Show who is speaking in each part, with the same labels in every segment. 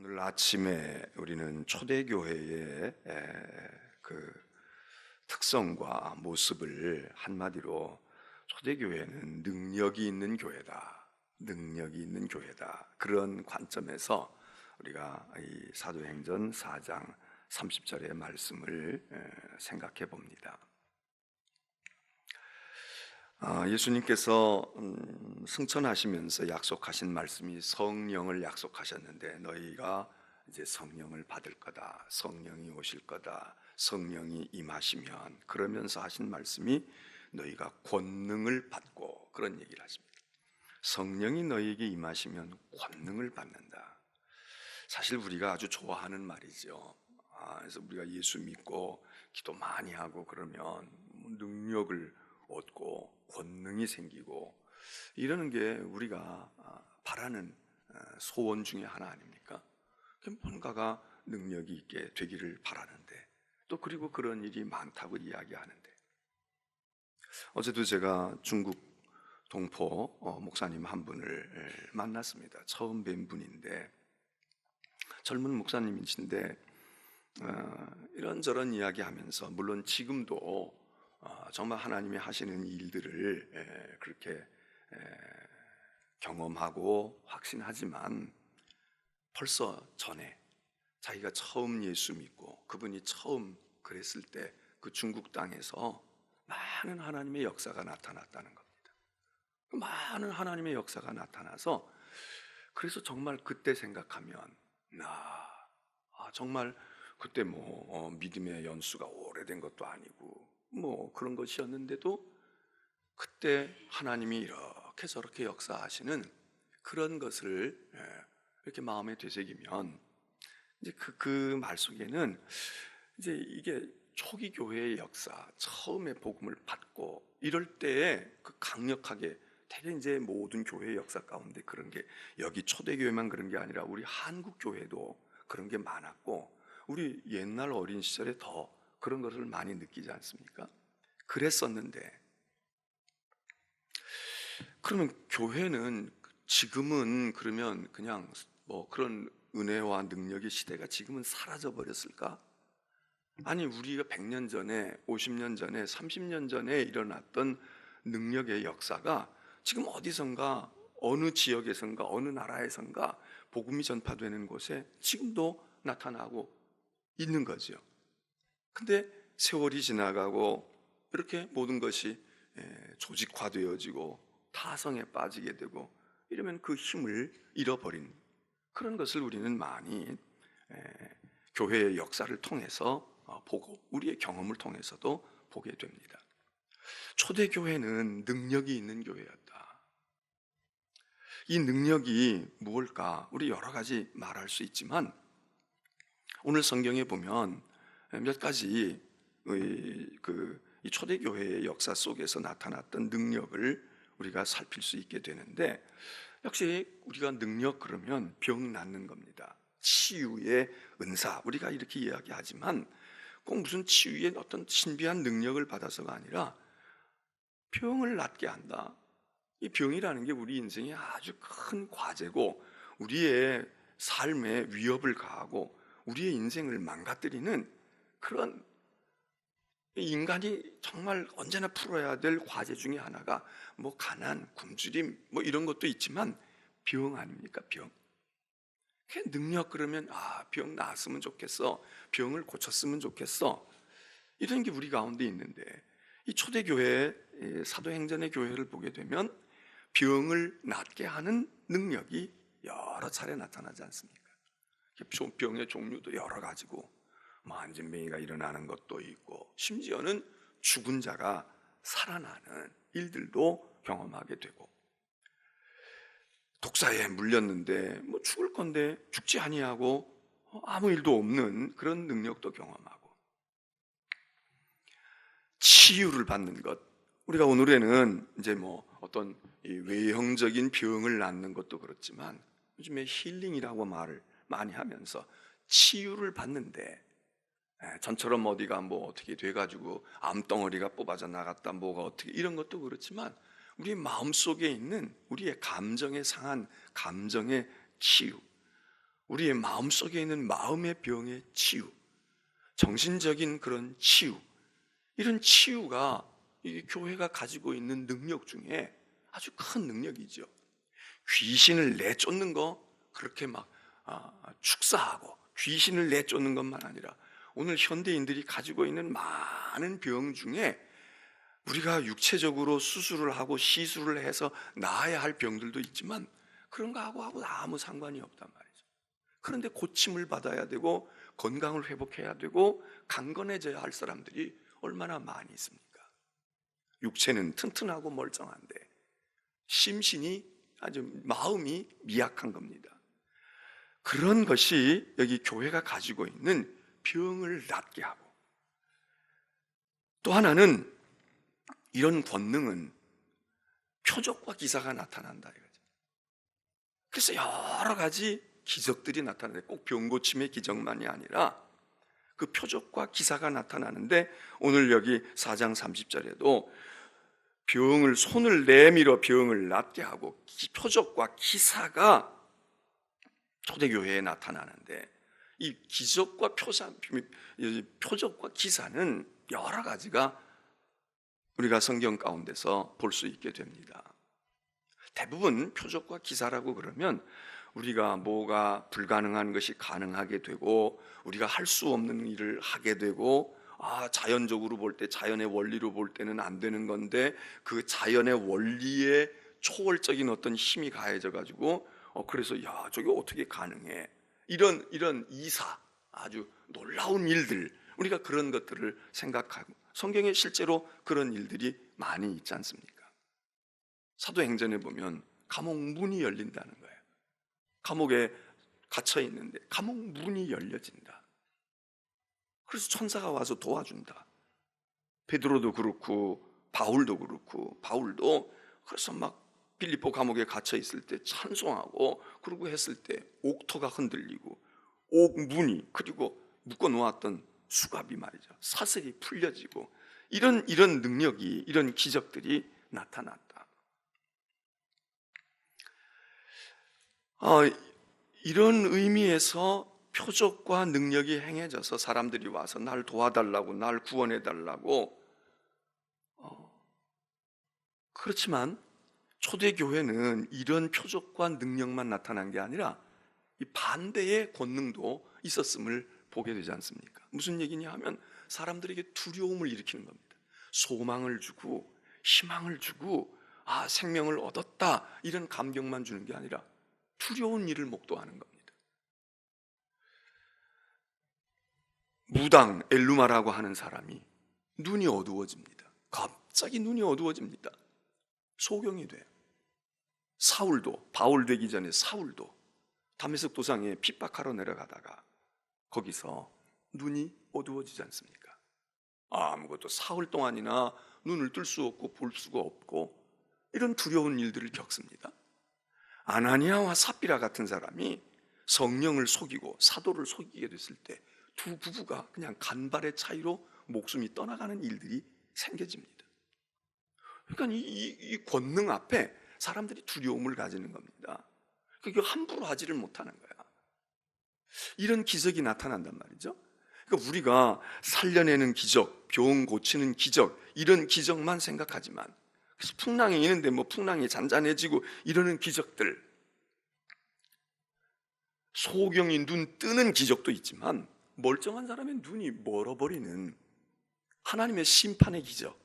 Speaker 1: 오늘 아침에 우리는 초대교회의 그 특성과 모습을 한마디로 초대교회는 능력이 있는 교회다. 능력이 있는 교회다. 그런 관점에서 우리가 이 사도행전 4장 30절의 말씀을 생각해 봅니다. 예수님께서 승천하시면서 약속하신 말씀이 성령을 약속하셨는데 너희가 이제 성령을 받을 거다. 성령이 오실 거다. 성령이 임하시면 그러면서 하신 말씀이 너희가 권능을 받고 그런 얘기를 하십니다. 성령이 너희에게 임하시면 권능을 받는다. 사실 우리가 아주 좋아하는 말이죠. 그래서 우리가 예수 믿고 기도 많이 하고 그러면 능력을 얻고 권능이 생기고 이러는 게 우리가 바라는 소원 중에 하나 아닙니까? 뭔가가 능력이 있게 되기를 바라는데 또 그리고 그런 일이 많다고 이야기하는데 어제도 제가 중국 동포 목사님 한 분을 만났습니다. 처음 뵌 분인데 젊은 목사님이신데 이런저런 이야기하면서 물론 지금도 정말 하나님이 하시는 일들을 그렇게 경험하고 확신하지만 벌써 전에 자기가 처음 예수 믿고 그분이 처음 그랬을 때 그 중국 땅에서 많은 하나님의 역사가 나타났다는 겁니다. 많은 하나님의 역사가 나타나서 그래서 정말 그때 생각하면 정말 그때 믿음의 연수가 오래된 것도 아니고 그런 것이었는데도 그때 하나님이 이렇게 저렇게 역사하시는 그런 것을 이렇게 마음에 되새기면 이제 그 말 속에는 이제 이게 초기 교회의 역사, 처음에 복음을 받고 이럴 때에 그 강력하게 되게 이제 모든 교회의 역사 가운데 그런 게 여기 초대교회만 그런 게 아니라 우리 한국 교회도 그런 게 많았고 우리 옛날 어린 시절에 더 그런 것을 많이 느끼지 않습니까? 그랬었는데 그러면 교회는 지금은 그러면 그냥 그런 은혜와 능력의 시대가 지금은 사라져 버렸을까? 아니 우리가 100년 전에 50년 전에 30년 전에 일어났던 능력의 역사가 지금 어디선가 어느 지역에선가 어느 나라에선가 복음이 전파되는 곳에 지금도 나타나고 있는 거죠. 근데 세월이 지나가고 이렇게 모든 것이 조직화되어지고 타성에 빠지게 되고 이러면 그 힘을 잃어버린 그런 것을 우리는 많이 교회의 역사를 통해서 보고 우리의 경험을 통해서도 보게 됩니다. 초대교회는 능력이 있는 교회였다. 이 능력이 무엇일까? 우리 여러 가지 말할 수 있지만 오늘 성경에 보면 몇 가지 이 초대교회의 역사 속에서 나타났던 능력을 우리가 살필 수 있게 되는데 역시 우리가 능력 그러면 병 낫는 겁니다. 치유의 은사 우리가 이렇게 이야기하지만 꼭 무슨 치유의 어떤 신비한 능력을 받아서가 아니라 병을 낫게 한다. 이 병이라는 게 우리 인생의 아주 큰 과제고 우리의 삶에 위협을 가하고 우리의 인생을 망가뜨리는 그런 인간이 정말 언제나 풀어야 될 과제 중에 하나가 가난, 굶주림 이런 것도 있지만 병 아닙니까? 병. 능력 그러면 병 나았으면 좋겠어. 병을 고쳤으면 좋겠어. 이런 게 우리 가운데 있는데 이 초대교회 사도행전의 교회를 보게 되면 병을 낫게 하는 능력이 여러 차례 나타나지 않습니까? 병의 종류도 여러 가지고 안진뱅이가 일어나는 것도 있고 심지어는 죽은 자가 살아나는 일들도 경험하게 되고 독사에 물렸는데 죽을 건데 죽지 아니하고 아무 일도 없는 그런 능력도 경험하고 치유를 받는 것 우리가 오늘에는 이제 어떤 외형적인 병을 낫는 것도 그렇지만 요즘에 힐링이라고 말을 많이 하면서 치유를 받는데 전처럼 어디가 어떻게 돼가지고 암덩어리가 뽑아져 나갔다 뭐가 어떻게 이런 것도 그렇지만 우리 마음속에 있는 우리의 감정에 상한 감정의 치유 우리의 마음속에 있는 마음의 병의 치유, 정신적인 그런 치유, 이런 치유가 이 교회가 가지고 있는 능력 중에 아주 큰 능력이죠. 귀신을 내쫓는 거 그렇게 막 축사하고 귀신을 내쫓는 것만 아니라 오늘 현대인들이 가지고 있는 많은 병 중에 우리가 육체적으로 수술을 하고 시술을 해서 나아야 할 병들도 있지만 그런 거하고 아무 상관이 없단 말이죠. 그런데 고침을 받아야 되고 건강을 회복해야 되고 강건해져야 할 사람들이 얼마나 많이 있습니까? 육체는 튼튼하고 멀쩡한데 심신이 아주 마음이 미약한 겁니다. 그런 것이 여기 교회가 가지고 있는 병을 낫게 하고, 또 하나는 이런 권능은 표적과 기사가 나타난다 이거죠. 그래서 여러 가지 기적들이 나타나는데 꼭 병 고침의 기적만이 아니라 그 표적과 기사가 나타나는데, 오늘 여기 4장 30절에도 병을 손을 내밀어 병을 낫게 하고 표적과 기사가 초대교회에 나타나는데, 이 기적과 표적과 기사는 여러 가지가 우리가 성경 가운데서 볼 수 있게 됩니다. 대부분 표적과 기사라고 그러면 우리가 뭐가 불가능한 것이 가능하게 되고 우리가 할 수 없는 일을 하게 되고, 자연적으로 볼 때, 자연의 원리로 볼 때는 안 되는 건데 그 자연의 원리에 초월적인 어떤 힘이 가해져 가지고 그래서 저게 어떻게 가능해, 이런 이사, 아주 놀라운 일들, 우리가 그런 것들을 생각하고 성경에 실제로 그런 일들이 많이 있지 않습니까? 사도행전에 보면 감옥 문이 열린다는 거예요. 감옥에 갇혀 있는데 감옥 문이 열려진다. 그래서 천사가 와서 도와준다. 베드로도 그렇고 바울도 그렇고, 바울도 그래서 막 빌립보 감옥에 갇혀 있을 때 찬송하고 그러고 했을 때 옥토가 흔들리고 옥 문이, 그리고 묶어 놓았던 수갑이 말이죠, 사슬이 풀려지고, 이런 능력이, 이런 기적들이 나타났다. 이런 의미에서 표적과 능력이 행해져서 사람들이 와서 날 도와달라고, 날 구원해달라고. 그렇지만 초대교회는 이런 표적과 능력만 나타난 게 아니라 이 반대의 권능도 있었음을 보게 되지 않습니까? 무슨 얘기냐 하면 사람들에게 두려움을 일으키는 겁니다. 소망을 주고 희망을 주고 생명을 얻었다, 이런 감격만 주는 게 아니라 두려운 일을 목도하는 겁니다. 무당 엘루마라고 하는 사람이 눈이 어두워집니다. 갑자기 눈이 어두워집니다. 소경이 돼요. 사울도, 바울 되기 전에 사울도 다메섹 도상에 핍박하러 내려가다가 거기서 눈이 어두워지지 않습니까? 아무것도 사흘 동안이나 눈을 뜰 수 없고 볼 수가 없고, 이런 두려운 일들을 겪습니다. 아나니아와 삽비라 같은 사람이 성령을 속이고 사도를 속이게 됐을 때 두 부부가 그냥 간발의 차이로 목숨이 떠나가는 일들이 생겨집니다. 그러니까 이 권능 앞에 사람들이 두려움을 가지는 겁니다. 그게 함부로 하지를 못하는 거야. 이런 기적이 나타난단 말이죠. 그러니까 우리가 살려내는 기적, 병 고치는 기적, 이런 기적만 생각하지만, 그래서 풍랑이 있는데 풍랑이 잔잔해지고 이러는 기적들, 소경이 눈 뜨는 기적도 있지만 멀쩡한 사람의 눈이 멀어버리는 하나님의 심판의 기적,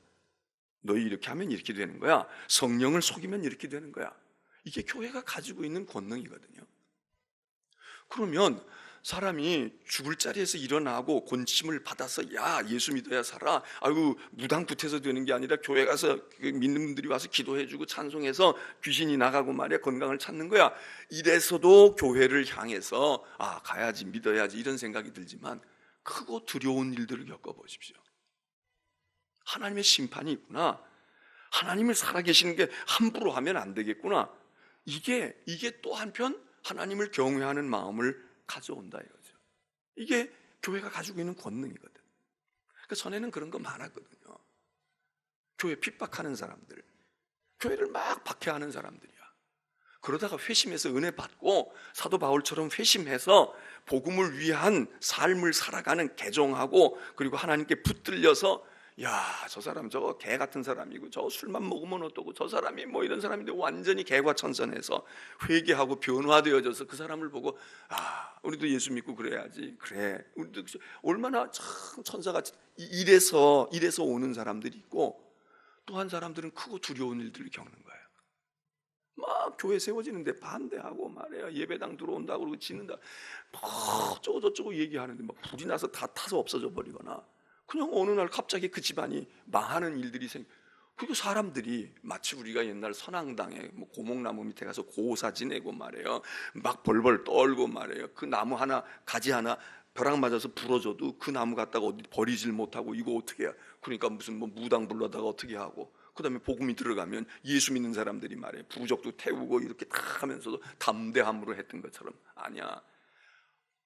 Speaker 1: 너희 이렇게 하면 이렇게 되는 거야, 성령을 속이면 이렇게 되는 거야, 이게 교회가 가지고 있는 권능이거든요. 그러면 사람이 죽을 자리에서 일어나고 권침을 받아서 예수 믿어야 살아, 무당붙어서 되는 게 아니라 교회 가서 믿는 분들이 와서 기도해주고 찬송해서 귀신이 나가고 말이야 건강을 찾는 거야, 이래서도 교회를 향해서 가야지, 믿어야지, 이런 생각이 들지만 크고 두려운 일들을 겪어보십시오. 하나님의 심판이 있구나, 하나님을 살아계시는 게 함부로 하면 안 되겠구나, 이게 또 한편 하나님을 경외하는 마음을 가져온다 이거죠. 이게 교회가 가지고 있는 권능이거든. 그러니까 전에는 그런 거 많았거든요. 교회 핍박하는 사람들, 교회를 막 박해하는 사람들이야. 그러다가 회심해서 은혜 받고 사도 바울처럼 회심해서 복음을 위한 삶을 살아가는 개종하고, 그리고 하나님께 붙들려서 야, 저 사람 저거 개 같은 사람이고 저 술만 먹으면 어떠고 저 사람이 뭐 이런 사람인데 완전히 개과천선해서 회개하고 변화되어져서 그 사람을 보고 아, 우리도 예수 믿고 그래야지. 그래, 우리도 얼마나 참 천사같이 이래서 오는 사람들이 있고, 또 한 사람들은 크고 두려운 일들을 겪는 거예요. 막 교회 세워지는데 반대하고 말이야, 예배당 들어온다고 그러고 지는다 막 어쩌고저쩌고 얘기하는데 막 불이 나서 다 타서 없어져 버리거나, 그냥 어느 날 갑자기 그 집안이 망하는 일들이 그리고 사람들이 마치 우리가 옛날 선앙당에 뭐 고목나무 밑에 가서 고사 지내고 말이에요, 막 벌벌 떨고 말이에요, 그 나무 하나 가지 하나 벼락 맞아서 부러져도 그 나무 갖다가 어디 버리질 못하고 이거 어떻게 해야, 그러니까 무슨 뭐 무당 불러다가 어떻게 하고, 그 다음에 복음이 들어가면 예수 믿는 사람들이 말이에요 부적도 태우고 이렇게 다 하면서도 담대함으로 했던 것처럼, 아니야,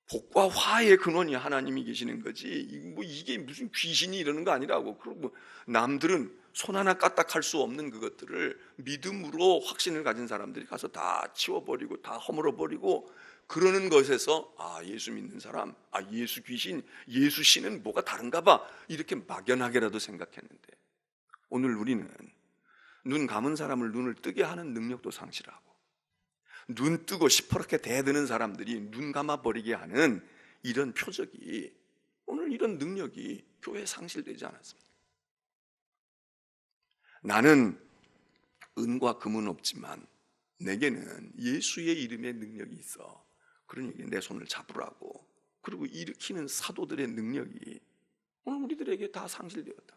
Speaker 1: 복과 화의 근원이 하나님이 계시는 거지, 뭐 이게 무슨 귀신이 이러는 거 아니라고. 그리고 남들은 손 하나 까딱할 수 없는 그것들을 믿음으로 확신을 가진 사람들이 가서 다 치워버리고 다 허물어버리고, 그러는 것에서 아, 예수 믿는 사람, 아, 예수 귀신, 예수 신은 뭐가 다른가 봐, 이렇게 막연하게라도 생각했는데, 오늘 우리는 눈 감은 사람을 눈을 뜨게 하는 능력도 상실하고, 눈 뜨고 시퍼렇게 대드는 사람들이 눈 감아버리게 하는 이런 표적이, 오늘 이런 능력이 교회에 상실되지 않았습니다. 나는 은과 금은 없지만 내게는 예수의 이름의 능력이 있어. 그러니 내 손을 잡으라고. 그리고 일으키는 사도들의 능력이 오늘 우리들에게 다 상실되었다.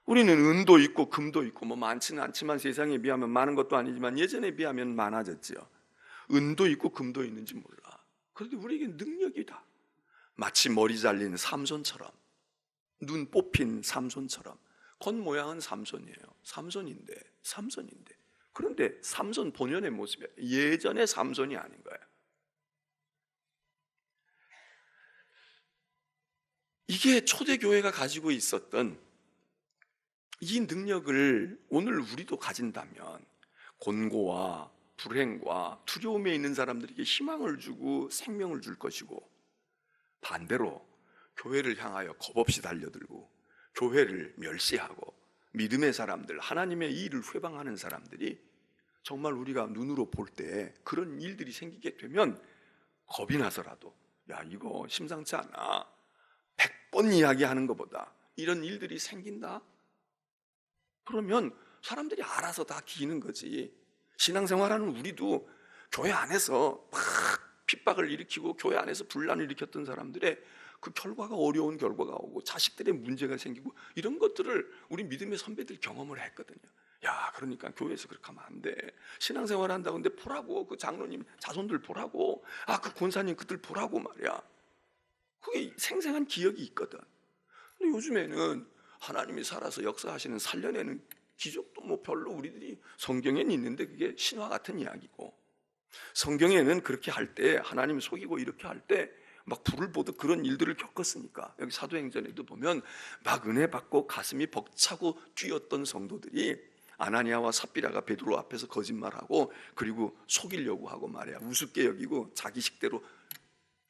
Speaker 1: 우리는 은도 있고 금도 있고 뭐 많지는 않지만, 세상에 비하면 많은 것도 아니지만 예전에 비하면 많아졌지요. 은도 있고 금도 있는지 몰라. 그런데 우리에게 능력이다. 마치 머리 잘린 삼손처럼, 눈 뽑힌 삼손처럼. 겉모양은 삼손이에요. 삼손인데. 그런데 삼손 본연의 모습이 예전의 삼손이 아닌 거예요. 이게 초대교회가 가지고 있었던 이 능력을 오늘 우리도 가진다면 곤고와 불행과 두려움에 있는 사람들에게 희망을 주고 생명을 줄 것이고, 반대로 교회를 향하여 겁없이 달려들고 교회를 멸시하고 믿음의 사람들, 하나님의 일을 회방하는 사람들이 정말 우리가 눈으로 볼 때 그런 일들이 생기게 되면 겁이 나서라도 야, 이거 심상치 않아, 100번 이야기하는 것보다 이런 일들이 생긴다? 그러면 사람들이 알아서 다 기는 거지. 신앙생활하는 우리도 교회 안에서 막 핍박을 일으키고 교회 안에서 분란을 일으켰던 사람들의 그 결과가, 어려운 결과가 오고 자식들의 문제가 생기고 이런 것들을 우리 믿음의 선배들 경험을 했거든요. 야, 그러니까 교회에서 그렇게 하면 안 돼. 신앙생활 한다고 근데 보라고, 그 장로님 자손들 보라고, 아, 그 권사님 그들 보라고 말이야. 그게 생생한 기억이 있거든. 근데 요즘에는 하나님이 살아서 역사하시는 살려내는 기적도 뭐 별로 우리들이 성경에는 있는데 그게 신화 같은 이야기고, 성경에는 그렇게 할 때 하나님 속이고 이렇게 할 때 막 불을 보듯 그런 일들을 겪었으니까, 여기 사도행전에도 보면 막 은혜 받고 가슴이 벅차고 뛰었던 성도들이 아나니아와 삽비라가 베드로 앞에서 거짓말하고 그리고 속이려고 하고 말이야, 우습게 여기고 자기 식대로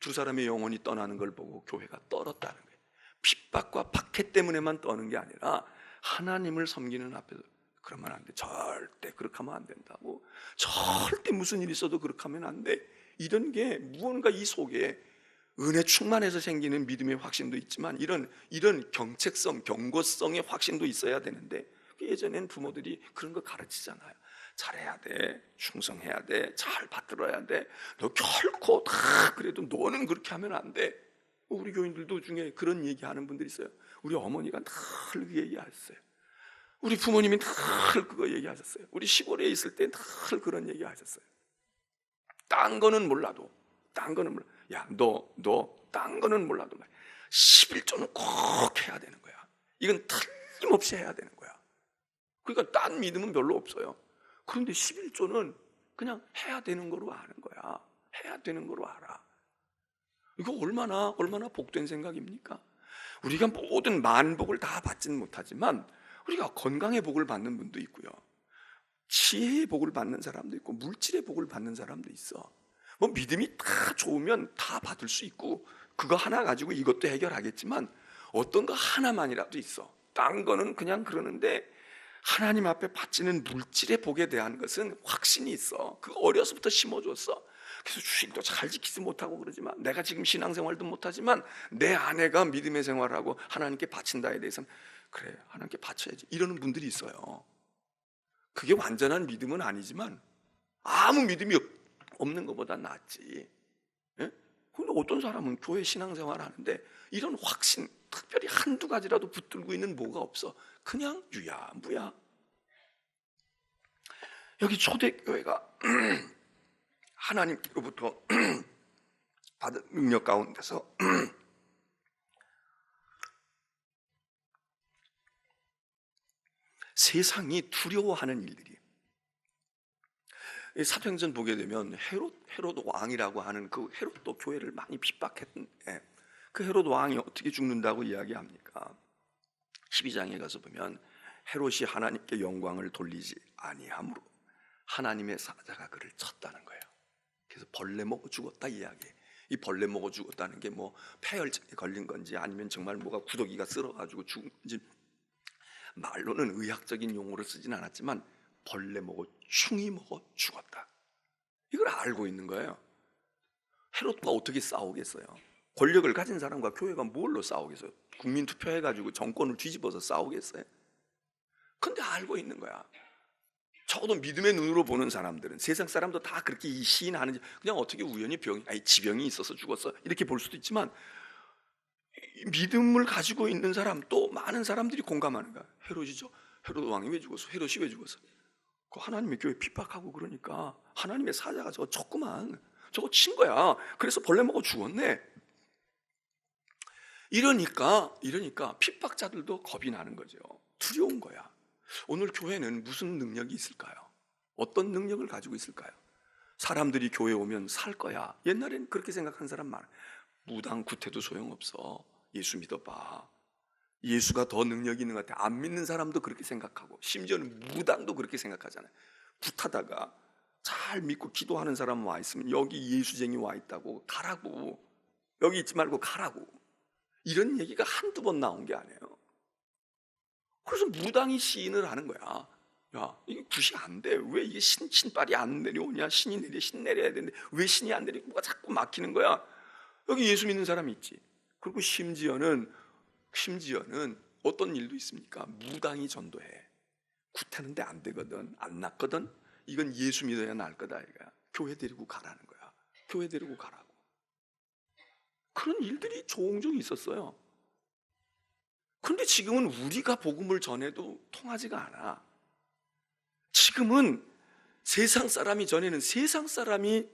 Speaker 1: 두 사람의 영혼이 떠나는 걸 보고 교회가 떨었다는 거예요. 핍박과 박해 때문에만 떠는 게 아니라 하나님을 섬기는 앞에서 그러면 안 돼. 절대 그렇게 하면 안 된다고. 절대 무슨 일이 있어도 그렇게 하면 안 돼. 이런 게 무언가 이 속에 은혜 충만해서 생기는 믿음의 확신도 있지만 이런 경책성, 경고성의 확신도 있어야 되는데, 예전엔 부모들이 그런 거 가르치잖아요. 잘해야 돼, 충성해야 돼, 잘 받들어야 돼, 너 결코 다 그래도 너는 그렇게 하면 안 돼. 우리 교인들도 중에 그런 얘기하는 분들이 있어요. 우리 어머니가 늘 그 얘기하셨어요. 우리 부모님이 늘 그거 얘기하셨어요. 우리 시골에 있을 때 늘 그런 얘기하셨어요. 딴 거는 몰라도, 야, 너 딴 거는 몰라도 11조는 꼭 해야 되는 거야. 이건 틀림없이 해야 되는 거야. 그러니까 딴 믿음은 별로 없어요. 그런데 11조는 그냥 해야 되는 거로 아는 거야. 해야 되는 거로 알아. 이거 얼마나 복된 생각입니까? 우리가 모든 만복을 다 받지는 못하지만 우리가 건강의 복을 받는 분도 있고요, 지혜의 복을 받는 사람도 있고 물질의 복을 받는 사람도 있어. 뭐 믿음이 다 좋으면 다 받을 수 있고 그거 하나 가지고 이것도 해결하겠지만 어떤 거 하나만이라도 있어. 딴 거는 그냥 그러는데 하나님 앞에 바치는 물질의 복에 대한 것은 확신이 있어. 그거 어려서부터 심어줬어. 그래서 주일도 잘 지키지 못하고 그러지만, 내가 지금 신앙생활도 못하지만 내 아내가 믿음의 생활을 하고 하나님께 바친다에 대해서는 그래, 하나님께 바쳐야지, 이러는 분들이 있어요. 그게 완전한 믿음은 아니지만 아무 믿음이 없는 것보다 낫지. 예? 근데 어떤 사람은 교회 신앙생활을 하는데 이런 확신, 특별히 한두 가지라도 붙들고 있는 뭐가 없어. 그냥 유야무야. 여기 초대교회가 하나님께로부터 받은 능력 가운데서 세상이 두려워하는 일들이, 사도행전 보게 되면 헤롯 왕이라고 하는 그 헤롯도 교회를 많이 핍박했던, 그 헤롯 왕이 어떻게 죽는다고 이야기합니까? 12장에 가서 보면 헤롯이 하나님께 영광을 돌리지 아니함으로 하나님의 사자가 그를 쳤다는 거예요. 그래서 벌레 먹어 죽었다 이야기해. 이 벌레 먹어 죽었다는 게 뭐 폐혈증에 걸린 건지 아니면 정말 뭐가 구더기가 쓸어가지고 죽은 건지 말로는 의학적인 용어를 쓰진 않았지만 벌레 먹어, 충이 먹어 죽었다, 이걸 알고 있는 거예요. 헤롯과 어떻게 싸우겠어요? 권력을 가진 사람과 교회가 뭘로 싸우겠어요? 국민 투표해가지고 정권을 뒤집어서 싸우겠어요? 근데 알고 있는 거야. 적어도 믿음의 눈으로 보는 사람들은, 세상 사람도 다 그렇게 이 시인하는지 그냥 어떻게 우연히 지병이 있어서 죽었어 이렇게 볼 수도 있지만, 믿음을 가지고 있는 사람, 또 많은 사람들이 공감하는 거야. 헤롯이죠. 헤롯 왕이 왜 죽었어? 헤롯이 왜 죽었어? 그 하나님의 교회 핍박하고 그러니까 하나님의 사자가 저거 쳤구만, 저거 친 거야. 그래서 벌레 먹어 죽었네. 이러니까 핍박자들도 겁이 나는 거죠. 두려운 거야. 오늘 교회는 무슨 능력이 있을까요? 어떤 능력을 가지고 있을까요? 사람들이 교회 오면 살 거야. 옛날엔 그렇게 생각한 사람 많아. 무당 구태도 소용없어. 예수 믿어봐. 예수가 더 능력이 있는 것 같아. 안 믿는 사람도 그렇게 생각하고, 심지어는 무당도 그렇게 생각하잖아요. 굿하다가 잘 믿고 기도하는 사람 와 있으면 여기 예수쟁이 와 있다고, 가라고, 여기 있지 말고 가라고, 이런 얘기가 한두 번 나온 게 아니에요. 그래서 무당이 시인을 하는 거야. 야, 이게 굿이 안 돼. 왜 이게 신발이 안 내려오냐? 신이 신 내려야 되는데 왜 신이 안 내리고 뭐가 자꾸 막히는 거야? 여기 예수 믿는 사람이 있지. 그리고 심지어는 어떤 일도 있습니까? 무당이 전도해. 굿하는데 안 되거든, 안 낫거든. 이건 예수 믿어야 날 거다. 이거야. 교회 데리고 가라는 거야. 교회 데리고 가라고. 그런 일들이 종종 있었어요. 그런데 지금은 우리가 복음을 전해도 통하지가 않아. 지금은 세상 사람이 전에는 세상 사람이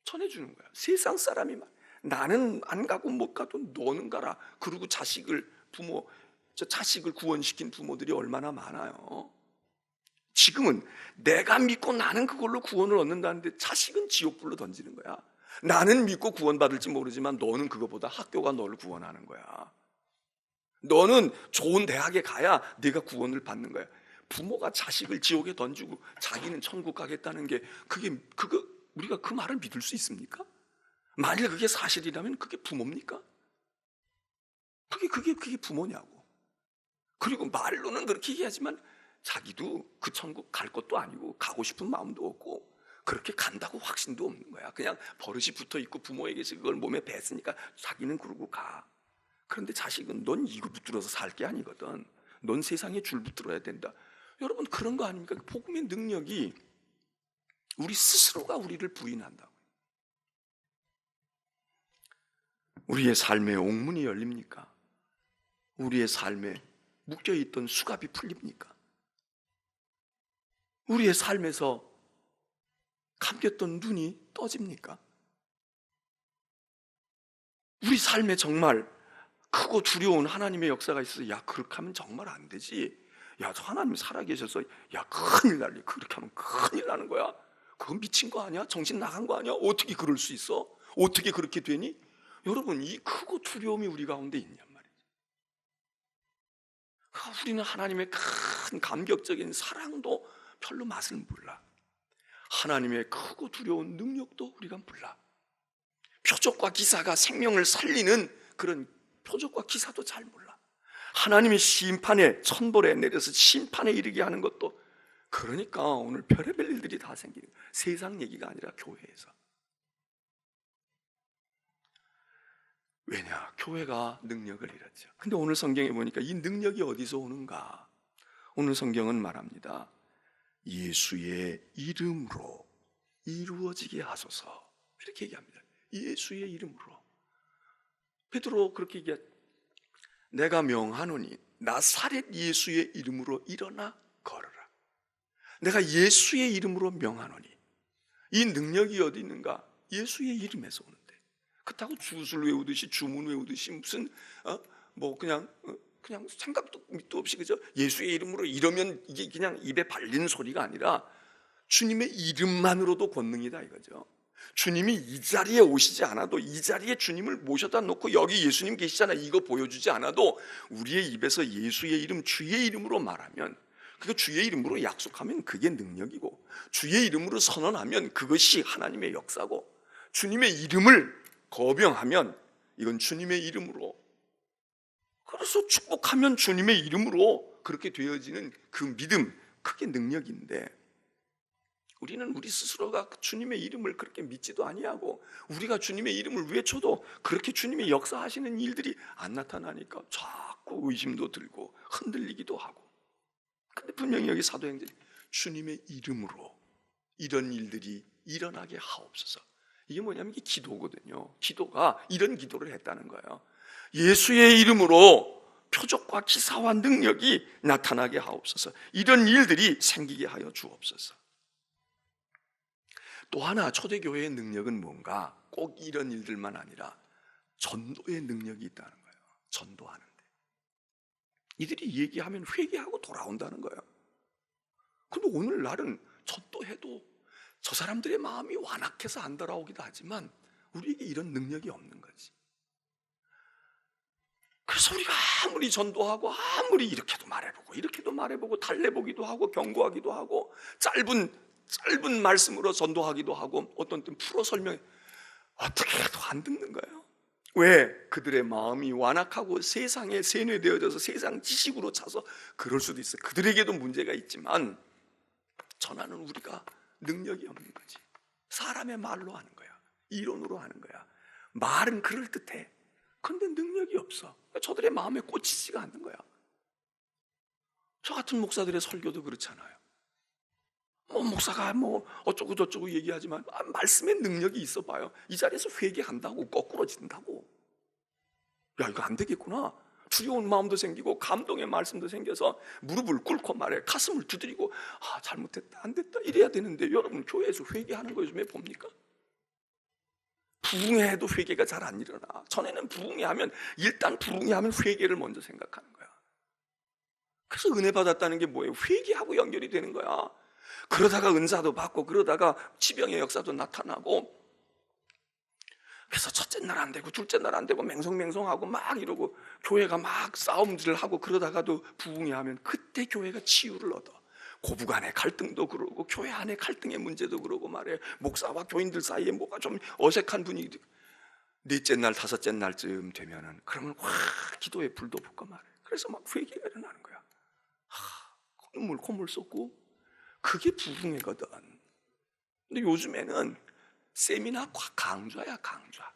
Speaker 1: 전해주는 거야. 세상 사람이 막, 나는 안 가고 못 가도 너는 가라. 그리고 자식을 구원시킨 부모들이 얼마나 많아요. 지금은 내가 믿고 나는 그걸로 구원을 얻는다는데 자식은 지옥불로 던지는 거야. 나는 믿고 구원받을지 모르지만 너는 그거보다 학교가 너를 구원하는 거야. 너는 좋은 대학에 가야 네가 구원을 받는 거야. 부모가 자식을 지옥에 던지고 자기는 천국 가겠다는 게 그거 우리가 그 말을 믿을 수 있습니까? 만일 그게 사실이라면 그게 부모입니까? 그게 부모냐고. 그리고 말로는 그렇게 얘기하지만 자기도 그 천국 갈 것도 아니고 가고 싶은 마음도 없고 그렇게 간다고 확신도 없는 거야. 그냥 버릇이 붙어 있고 부모에게서 그걸 몸에 뱄으니까 자기는 그러고 가. 그런데 자식은 넌 이거 붙들어서 살 게 아니거든. 넌 세상에 줄 붙들어야 된다. 여러분, 그런 거 아닙니까? 복음의 능력이 우리 스스로가 우리를 부인한다고. 우리의 삶에 옥문이 열립니까? 우리의 삶에 묶여있던 수갑이 풀립니까? 우리의 삶에서 감겼던 눈이 떠집니까? 우리 삶에 정말 크고 두려운 하나님의 역사가 있어서, 야, 그렇게 하면 정말 안 되지. 야, 저 하나님 살아계셔서, 야, 큰일 날리. 그렇게 하면 큰일 나는 거야. 그건 미친 거 아니야? 정신 나간 거 아니야? 어떻게 그럴 수 있어? 어떻게 그렇게 되니? 여러분, 이 크고 두려움이 우리 가운데 있냔 말이죠. 우리는 하나님의 큰 감격적인 사랑도 별로 맛을 몰라. 하나님의 크고 두려운 능력도 우리가 몰라. 표적과 기사가 생명을 살리는 그런 표적과 기사도 잘 몰라. 하나님의 심판에, 천벌에 내려서 심판에 이르게 하는 것도, 그러니까 오늘 별의별 일들이 다 생기는, 세상 얘기가 아니라 교회에서. 왜냐? 교회가 능력을 잃었죠. 근데 오늘 성경에 보니까 이 능력이 어디서 오는가? 오늘 성경은 말합니다. 예수의 이름으로 이루어지게 하소서, 이렇게 얘기합니다. 예수의 이름으로. 베드로 그렇게 얘기하, 내가 명하노니 나사렛 예수의 이름으로 일어나 걸어라. 내가 예수의 이름으로 명하노니. 이 능력이 어디 있는가? 예수의 이름에서 오는데. 그렇다고 주술 외우듯이, 주문 외우듯이 무슨 그냥 생각도 밑도 없이, 그죠? 예수의 이름으로 이러면 이게 그냥 입에 발린 소리가 아니라 주님의 이름만으로도 권능이다 이거죠. 주님이 이 자리에 오시지 않아도, 이 자리에 주님을 모셔다 놓고 여기 예수님 계시잖아, 이거 보여주지 않아도 우리의 입에서 예수의 이름, 주의 이름으로 말하면, 그거 주의 이름으로 약속하면 그게 능력이고, 주의 이름으로 선언하면 그것이 하나님의 역사고, 주님의 이름을 거병하면 이건 주님의 이름으로, 그래서 축복하면 주님의 이름으로 그렇게 되어지는 그 믿음, 그게 능력인데, 우리는 우리 스스로가 주님의 이름을 그렇게 믿지도 아니하고, 우리가 주님의 이름을 외쳐도 그렇게 주님의 역사하시는 일들이 안 나타나니까 자꾸 의심도 들고 흔들리기도 하고. 근데 분명히 여기 사도행전이 주님의 이름으로 이런 일들이 일어나게 하옵소서. 이게 뭐냐면 이게 기도거든요. 기도가 이런 기도를 했다는 거예요. 예수의 이름으로 표적과 기사와 능력이 나타나게 하옵소서. 이런 일들이 생기게 하여 주옵소서. 또 하나, 초대교회의 능력은 뭔가? 꼭 이런 일들만 아니라 전도의 능력이 있다는 거예요. 전도하는데 이들이 얘기하면 회개하고 돌아온다는 거예요. 근데 오늘날은 전도해도 저 사람들의 마음이 완악해서 안 돌아오기도 하지만 우리에게 이런 능력이 없는 거지. 그래서 우리가 아무리 전도하고, 아무리 이렇게도 말해보고 이렇게도 말해보고 달래보기도 하고 경고하기도 하고 짧은 말씀으로 전도하기도 하고 어떤 때 풀어 설명해, 어떻게 해도 안 듣는 거예요. 왜? 그들의 마음이 완악하고 세상에 세뇌되어져서 세상 지식으로 차서 그럴 수도 있어요. 그들에게도 문제가 있지만 전하는 우리가 능력이 없는 거지. 사람의 말로 하는 거야. 이론으로 하는 거야. 말은 그럴듯해. 그런데 능력이 없어. 저들의 마음에 꽂히지가 않는 거야. 저 같은 목사들의 설교도 그렇잖아요. 목사가 어쩌고 저쩌고 얘기하지만 말씀에 능력이 있어 봐요. 이 자리에서 회개한다고 거꾸러진다고. 야, 이거 안 되겠구나. 두려운 마음도 생기고 감동의 말씀도 생겨서 무릎을 꿇고 말해, 가슴을 두드리고 잘못했다, 안 됐다 이래야 되는데, 여러분 교회에서 회개하는 거 요즘에 봅니까? 부흥회해도 회개가 잘 안 일어나. 전에는 부흥회하면 일단 부흥회하면 회개를 먼저 생각하는 거야. 그래서 은혜 받았다는 게 뭐예요? 회개하고 연결이 되는 거야. 그러다가 은사도 받고, 그러다가 치병의 역사도 나타나고, 그래서 첫째 날 안 되고 둘째 날 안 되고 맹성맹성하고 막 이러고 교회가 막 싸움질을 하고, 그러다가도 부흥회 하면 그때 교회가 치유를 얻어. 고부간의 갈등도 그러고 교회 안에 갈등의 문제도 그러고 말해, 목사와 교인들 사이에 뭐가 좀 어색한 분위기, 넷째 날 다섯째 날쯤 되면은 그러면 확 기도에 불도 붙고 말해. 그래서 막 회개가 일어나는 거야. 콧물 쏟고, 그게 부흥회거든. 근데 요즘에는 세미나 강좌야, 강좌.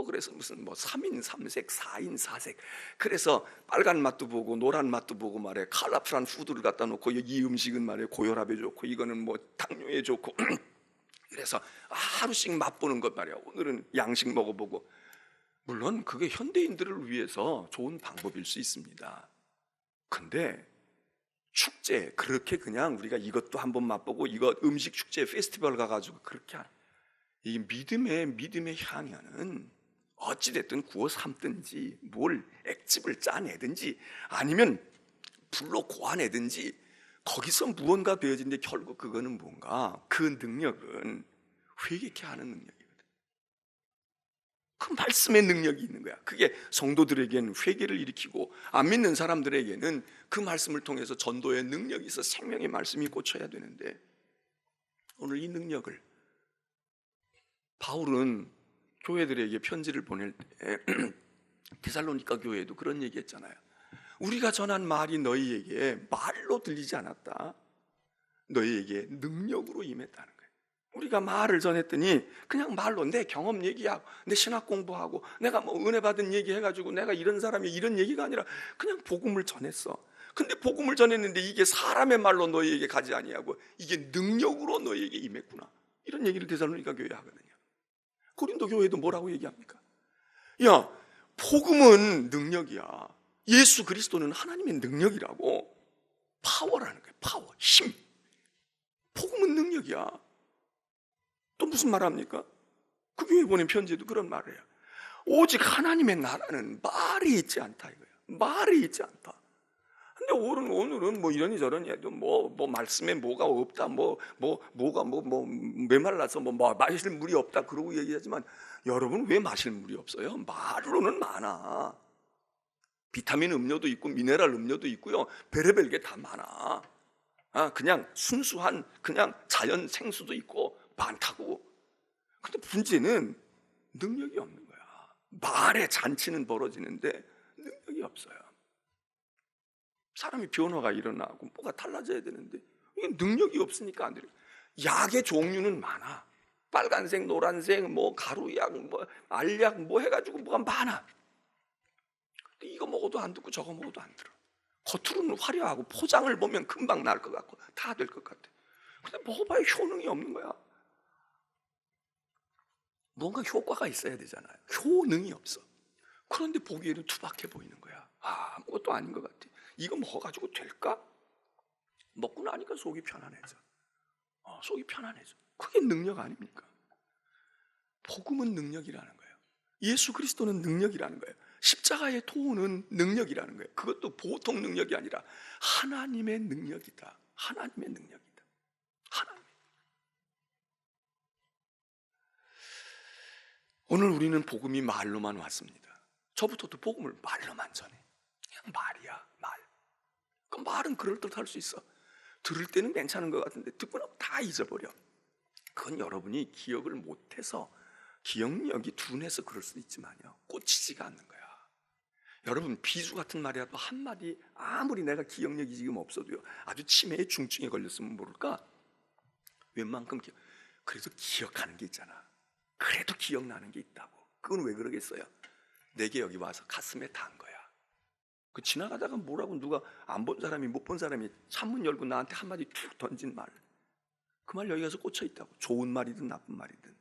Speaker 1: 그래서 무슨 3인 3색, 4인 4색. 그래서 빨간 맛도 보고 노란 맛도 보고 말해, 컬러풀한 푸드를 갖다 놓고, 이 음식은 말해 고혈압에 좋고, 이거는 당뇨에 좋고. 그래서 하루씩 맛보는 것 말이야. 오늘은 양식 먹어보고. 물론 그게 현대인들을 위해서 좋은 방법일 수 있습니다. 근데 축제, 그렇게 그냥 우리가 이것도 한번 맛보고, 이거 음식 축제 페스티벌 가가지고 그렇게 이 믿음의 향연은 어찌됐든 구워 삶든지 뭘 액집을 짜내든지 아니면 불로 고아내든지 거기서 무언가 되어지는데, 결국 그거는 뭔가, 그 능력은 회개케 하는 능력이거든. 그 말씀의 능력이 있는 거야. 그게 성도들에게는 회개를 일으키고 안 믿는 사람들에게는 그 말씀을 통해서 전도의 능력이 있어 생명의 말씀이 꽂혀야 되는데, 오늘 이 능력을 바울은 교회들에게 편지를 보낼 때 데살로니가 교회에도 그런 얘기 했잖아요. 우리가 전한 말이 너희에게 말로 들리지 않았다. 너희에게 능력으로 임했다는 거예요. 우리가 말을 전했더니 그냥 말로 내 경험 얘기하고 내 신학 공부하고 내가 뭐 은혜 받은 얘기 해가지고 내가 이런 사람이 이런 얘기가 아니라 그냥 복음을 전했어. 근데 복음을 전했는데 이게 사람의 말로 너희에게 가지 아니하고 이게 능력으로 너희에게 임했구나. 이런 얘기를 데살로니가 교회에 하거든요. 고린도 교회도 뭐라고 얘기합니까? 야, 복음은 능력이야. 예수 그리스도는 하나님의 능력이라고. 파워라는 거예요. 파워, 힘. 복음은 능력이야. 또 무슨 말 합니까? 그 교회 보낸 편지에도 그런 말을 해요. 오직 하나님의 나라는 말이 있지 않다 이거예요. 말이 있지 않다. 근데 오늘은 뭐 이러니 저러니 해도 뭐 말씀에 뭐가 없다, 뭐가 메말라서 마실 물이 없다 그러고 얘기하지만, 여러분 왜 마실 물이 없어요? 말로는 많아. 비타민 음료도 있고 미네랄 음료도 있고요. 별의별 게 다 많아. 그냥 순수한 그냥 자연 생수도 있고 많다고. 근데 문제는 능력이 없는 거야. 말의 잔치는 벌어지는데 능력이 없어요. 사람이 변화가 일어나고 뭐가 달라져야 되는데 이게 능력이 없으니까 안 돼요. 약의 종류는 많아. 빨간색, 노란색, 뭐 가루약, 뭐 알약, 뭐 해가지고 뭐가 많아. 근데 이거 먹어도 안 듣고 저거 먹어도 안 들어. 겉으로는 화려하고 포장을 보면 금방 날 것 같고 다 될 것 같아. 근데 먹어봐야 효능이 없는 거야. 뭔가 효과가 있어야 되잖아요. 효능이 없어. 그런데 보기에는 투박해 보이는 거야. 아무것도 아닌 것 같아. 이거 먹어가지고 될까? 먹고 나니까 속이 편안해져. 속이 편안해져. 그게 능력 아닙니까? 복음은 능력이라는 거예요. 예수 그리스도는 능력이라는 거예요. 십자가의 도는 능력이라는 거예요. 그것도 보통 능력이 아니라 하나님의 능력이다. 하나님의 능력이다. 하나님. 오늘 우리는 복음이 말로만 왔습니다. 저부터도 복음을 말로만 전해. 그냥 말이야, 말. 그 말은 그럴듯할 수 있어. 들을 때는 괜찮은 것 같은데 듣고 나면 다 잊어버려. 그건 여러분이 기억을 못해서 기억력이 둔해서 그럴 수도 있지만요, 꽂히지가 않는 거야. 여러분 비주 같은 말이라도 한마디 아무리 내가 기억력이 지금 없어도요, 아주 치매의 중증에 걸렸으면 모를까? 웬만큼 그래도 기억하는 게 있잖아. 그래도 기억나는 게 있다고. 그건 왜 그러겠어요? 내게 여기 와서 가슴에 닿은 거야. 그 지나가다가 뭐라고 누가 안 본 사람이 못 본 사람이 창문 열고 나한테 한마디 툭 던진 말, 그 말 여기 가서 꽂혀 있다고. 좋은 말이든 나쁜 말이든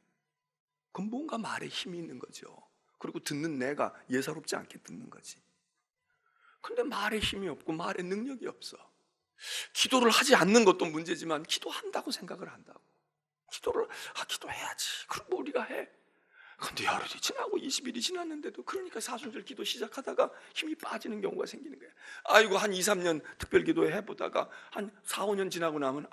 Speaker 1: 그건 뭔가 말에 힘이 있는 거죠. 그리고 듣는 내가 예사롭지 않게 듣는 거지. 근데 말에 힘이 없고 말에 능력이 없어. 기도를 하지 않는 것도 문제지만 기도한다고 생각을 한다고. 기도해야지. 그럼 뭐 우리가 해. 근데 열흘이 지나고 20일이 지났는데도, 그러니까 사순절 기도 시작하다가 힘이 빠지는 경우가 생기는 거야. 아이고 한 2, 3년 특별 기도 해보다가 한 4, 5년 지나고 나면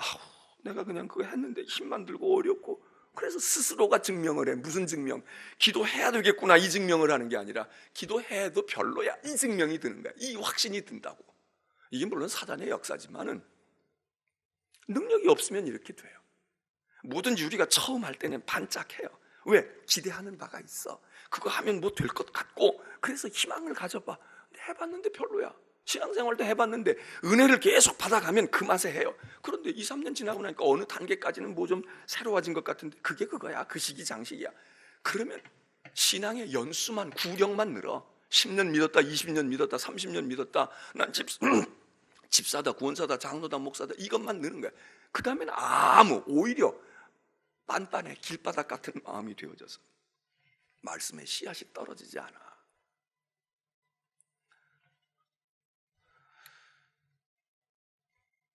Speaker 1: 내가 그냥 그거 했는데 힘만 들고 어렵고, 그래서 스스로가 증명을 해. 무슨 증명? 기도해야 되겠구나 이 증명을 하는 게 아니라 기도해도 별로야 이 증명이 드는 거야. 이 확신이 든다고. 이게 물론 사단의 역사지만은 능력이 없으면 이렇게 돼요. 뭐든지 우리가 처음 할 때는 반짝해요. 왜? 기대하는 바가 있어. 그거 하면 뭐 될 것 같고, 그래서 희망을 가져봐. 해봤는데 별로야. 신앙생활도 해봤는데 은혜를 계속 받아가면 그 맛에 해요. 그런데 2, 3년 지나고 나니까 어느 단계까지는 뭐 좀 새로워진 것 같은데 그게 그거야. 그 시기 장식이야. 그러면 신앙의 연수만, 구력만 늘어. 10년 믿었다, 20년 믿었다, 30년 믿었다, 난 집사다, 구원사다, 장로다, 목사다, 이것만 느는 거야. 그 다음에는 오히려 빤빤해. 길바닥 같은 마음이 되어져서 말씀의 씨앗이 떨어지지 않아.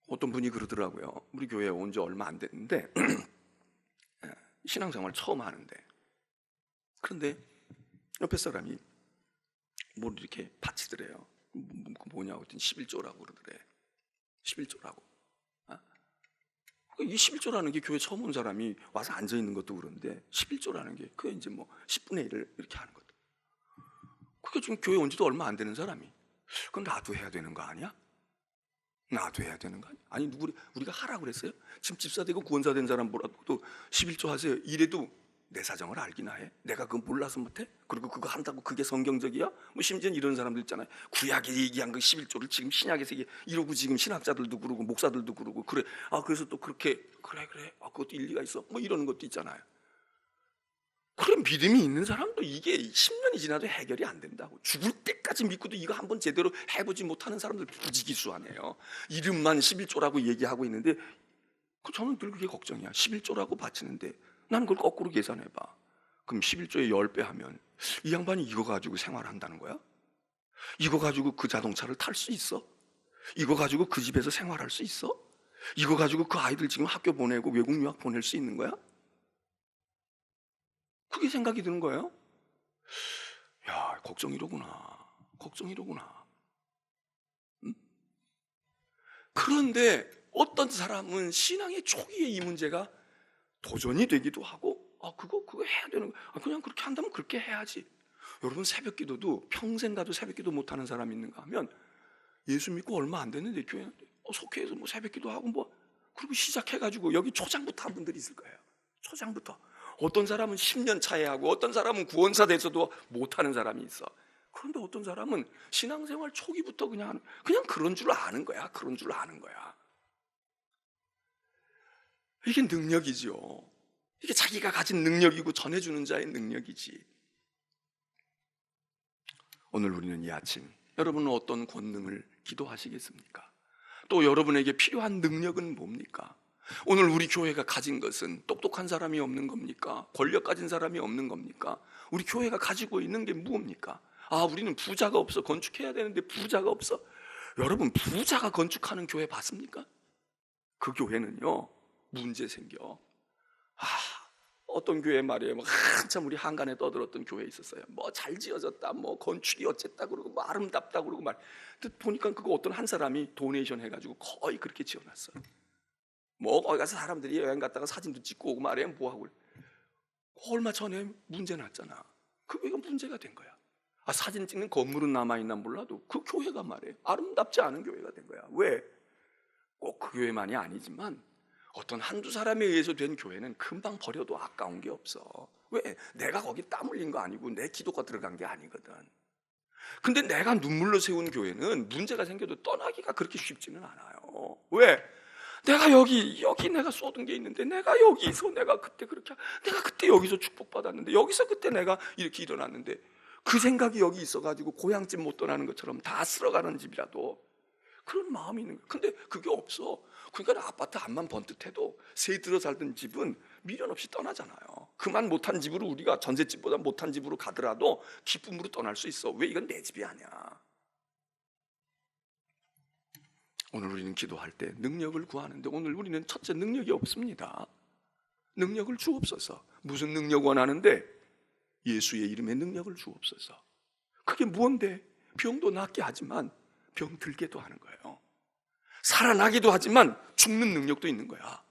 Speaker 1: 어떤 분이 그러더라고요. 우리 교회에 온 지 얼마 안 됐는데 신앙생활 처음 하는데, 그런데 옆에 사람이 뭘 이렇게 바치더래요. 뭐냐고 했더니 11조라고 그러더래. 11조라고. 이 11조라는 게 교회 처음 온 사람이 와서 앉아 있는 것도 그런데 11조라는 게 그게 이제 뭐 10분의 1을 이렇게 하는 것도. 그게 지금 교회 온 지도 얼마 안 되는 사람이 그건 나도 해야 되는 거 아니야? 나도 해야 되는 거 아니야? 아니 우리가 하라고 그랬어요? 지금 집사 되고 구원사 된 사람 뭐라도 11조 하세요. 이래도 내 사정을 알기나 해? 내가 그거 몰라서 못해? 그리고 그거 한다고 그게 성경적이야? 뭐 심지어는 이런 사람들 있잖아요. 구약에 얘기한 그 11조를 지금 신약에서 이러고 지금 신학자들도 그러고 목사들도 그러고 그래. 그래서 또 그렇게 그래. 그것도 일리가 있어. 뭐 이러는 것도 있잖아요. 그런 믿음이 있는 사람도 이게 10년이 지나도 해결이 안 된다고. 죽을 때까지 믿고도 이거 한번 제대로 해보지 못하는 사람들 부지기수하네요. 이름만 11조라고 얘기하고 있는데 저는 늘 그게 걱정이야. 11조라고 바치는데 나는 그걸 거꾸로 계산해봐. 그럼 11조에 10배 하면 이 양반이 이거 가지고 생활한다는 거야? 이거 가지고 그 자동차를 탈 수 있어? 이거 가지고 그 집에서 생활할 수 있어? 이거 가지고 그 아이들 지금 학교 보내고 외국 유학 보낼 수 있는 거야? 그게 생각이 드는 거예요. 야, 걱정이로구나. 응? 그런데 어떤 사람은 신앙의 초기에 이 문제가 도전이 되기도 하고 그거 해야 되는 거야. 그냥 그렇게 한다면 그렇게 해야지. 여러분 새벽 기도도 평생 가도 새벽 기도 못하는 사람이 있는가 하면 예수 믿고 얼마 안 됐는데 교회 속회에서 뭐 새벽 기도하고 뭐 그리고 시작해가지고 여기 초장부터 한 분들이 있을 거예요. 초장부터. 어떤 사람은 10년 차에 하고 어떤 사람은 구원사 돼서도 못하는 사람이 있어. 그런데 어떤 사람은 신앙생활 초기부터 그냥 그런 줄 아는 거야. 이게 능력이죠. 이게 자기가 가진 능력이고 전해주는 자의 능력이지. 오늘 우리는 이 아침 여러분은 어떤 권능을 기도하시겠습니까? 또 여러분에게 필요한 능력은 뭡니까? 오늘 우리 교회가 가진 것은 똑똑한 사람이 없는 겁니까? 권력 가진 사람이 없는 겁니까? 우리 교회가 가지고 있는 게 무엇입니까? 우리는 부자가 없어. 건축해야 되는데 부자가 없어. 여러분 부자가 건축하는 교회 봤습니까? 그 교회는요 문제 생겨. 어떤 교회 말이에요. 한참 우리 한간에 떠들었던 교회 있었어요. 뭐 잘 지어졌다, 뭐 건축이 어쨌다 그러고 뭐 아름답다 그러고 말. 보니까 그거 어떤 한 사람이 도네이션 해가지고 거의 그렇게 지어놨어요. 뭐 거기 가서 사람들이 여행 갔다가 사진도 찍고 오고 말이에요. 뭐 하고 얼마 전에 문제 났잖아. 그 교회가 문제가 된 거야. 사진 찍는 건물은 남아있나 몰라도 그 교회가 말이에요. 아름답지 않은 교회가 된 거야. 왜? 꼭 그 교회만이 아니지만 어떤 한두 사람에 의해서 된 교회는 금방 버려도 아까운 게 없어. 왜? 내가 거기 땀 흘린 거 아니고 내 기도가 들어간 게 아니거든. 근데 내가 눈물로 세운 교회는 문제가 생겨도 떠나기가 그렇게 쉽지는 않아요. 왜? 내가 여기 내가 쏟은 게 있는데 내가 여기서 내가 그때 여기서 축복받았는데 여기서 그때 내가 이렇게 일어났는데 그 생각이 여기 있어가지고 고향집 못 떠나는 것처럼 다 쓸어가는 집이라도 그런 마음이 있는 거야. 근데 그게 없어. 그러니까 아파트 앞만 번듯해도 새 들어 살던 집은 미련 없이 떠나잖아요. 그만 못한 집으로 우리가 전셋집보다 못한 집으로 가더라도 기쁨으로 떠날 수 있어. 왜? 이건 내 집이 아니야. 오늘 우리는 기도할 때 능력을 구하는데 오늘 우리는 첫째 능력이 없습니다. 능력을 주옵소서. 무슨 능력 원하는데? 예수의 이름의 능력을 주옵소서. 그게 뭔데? 병도 낫게 하지만 병 들게도 하는 거예요. 살아나기도 하지만 죽는 능력도 있는 거야.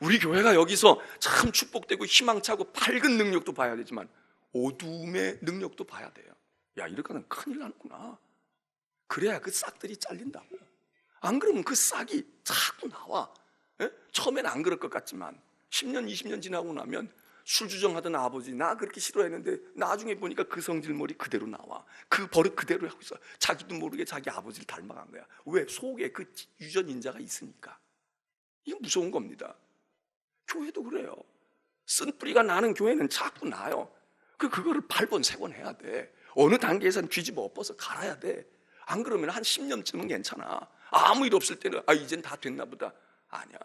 Speaker 1: 우리 교회가 여기서 참 축복되고 희망차고 밝은 능력도 봐야 되지만 어두움의 능력도 봐야 돼요. 야, 이러고는 큰일 나는구나. 그래야 그 싹들이 잘린다고. 안 그러면 그 싹이 자꾸 나와. 처음엔 안 그럴 것 같지만 10년, 20년 지나고 나면 술 주정하던 아버지 나 그렇게 싫어했는데 나중에 보니까 그 성질머리 그대로 나와. 그 버릇 그대로 하고 있어. 자기도 모르게 자기 아버지를 닮아간 거야. 왜? 속에 그 유전인자가 있으니까. 이건 무서운 겁니다. 교회도 그래요. 쓴뿌리가 나는 교회는 자꾸 나요. 그거를 8번, 3번 해야 돼. 어느 단계에서는 뒤집어 엎어서 갈아야 돼. 안 그러면 한 10년쯤은 괜찮아. 아무 일 없을 때는 이젠 다 됐나 보다. 아니야.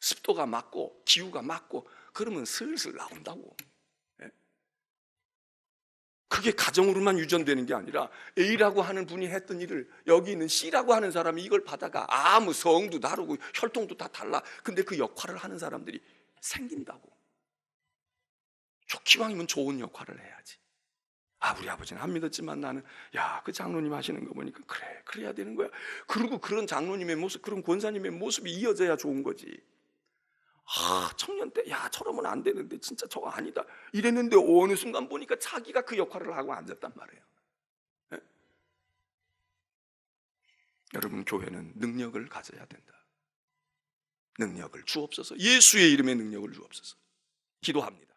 Speaker 1: 습도가 맞고 기후가 맞고 그러면 슬슬 나온다고. 그게 가정으로만 유전되는 게 아니라 A라고 하는 분이 했던 일을 여기 있는 C라고 하는 사람이 이걸 받아가. 아무 성도 다르고 혈통도 다 달라. 근데 그 역할을 하는 사람들이 생긴다고. 기왕이면 좋은 역할을 해야지. 우리 아버지는 안 믿었지만 나는 그 장로님 하시는 거 보니까 그래야 되는 거야. 그리고 그런 장로님의 모습, 그런 권사님의 모습이 이어져야 좋은 거지. 청년 때 야 저러면 안 되는데 진짜 저거 아니다 이랬는데 어느 순간 보니까 자기가 그 역할을 하고 앉았단 말이에요. 예? 여러분, 교회는 능력을 가져야 된다. 능력을 주옵소서. 예수의 이름의 능력을 주옵소서. 기도합니다.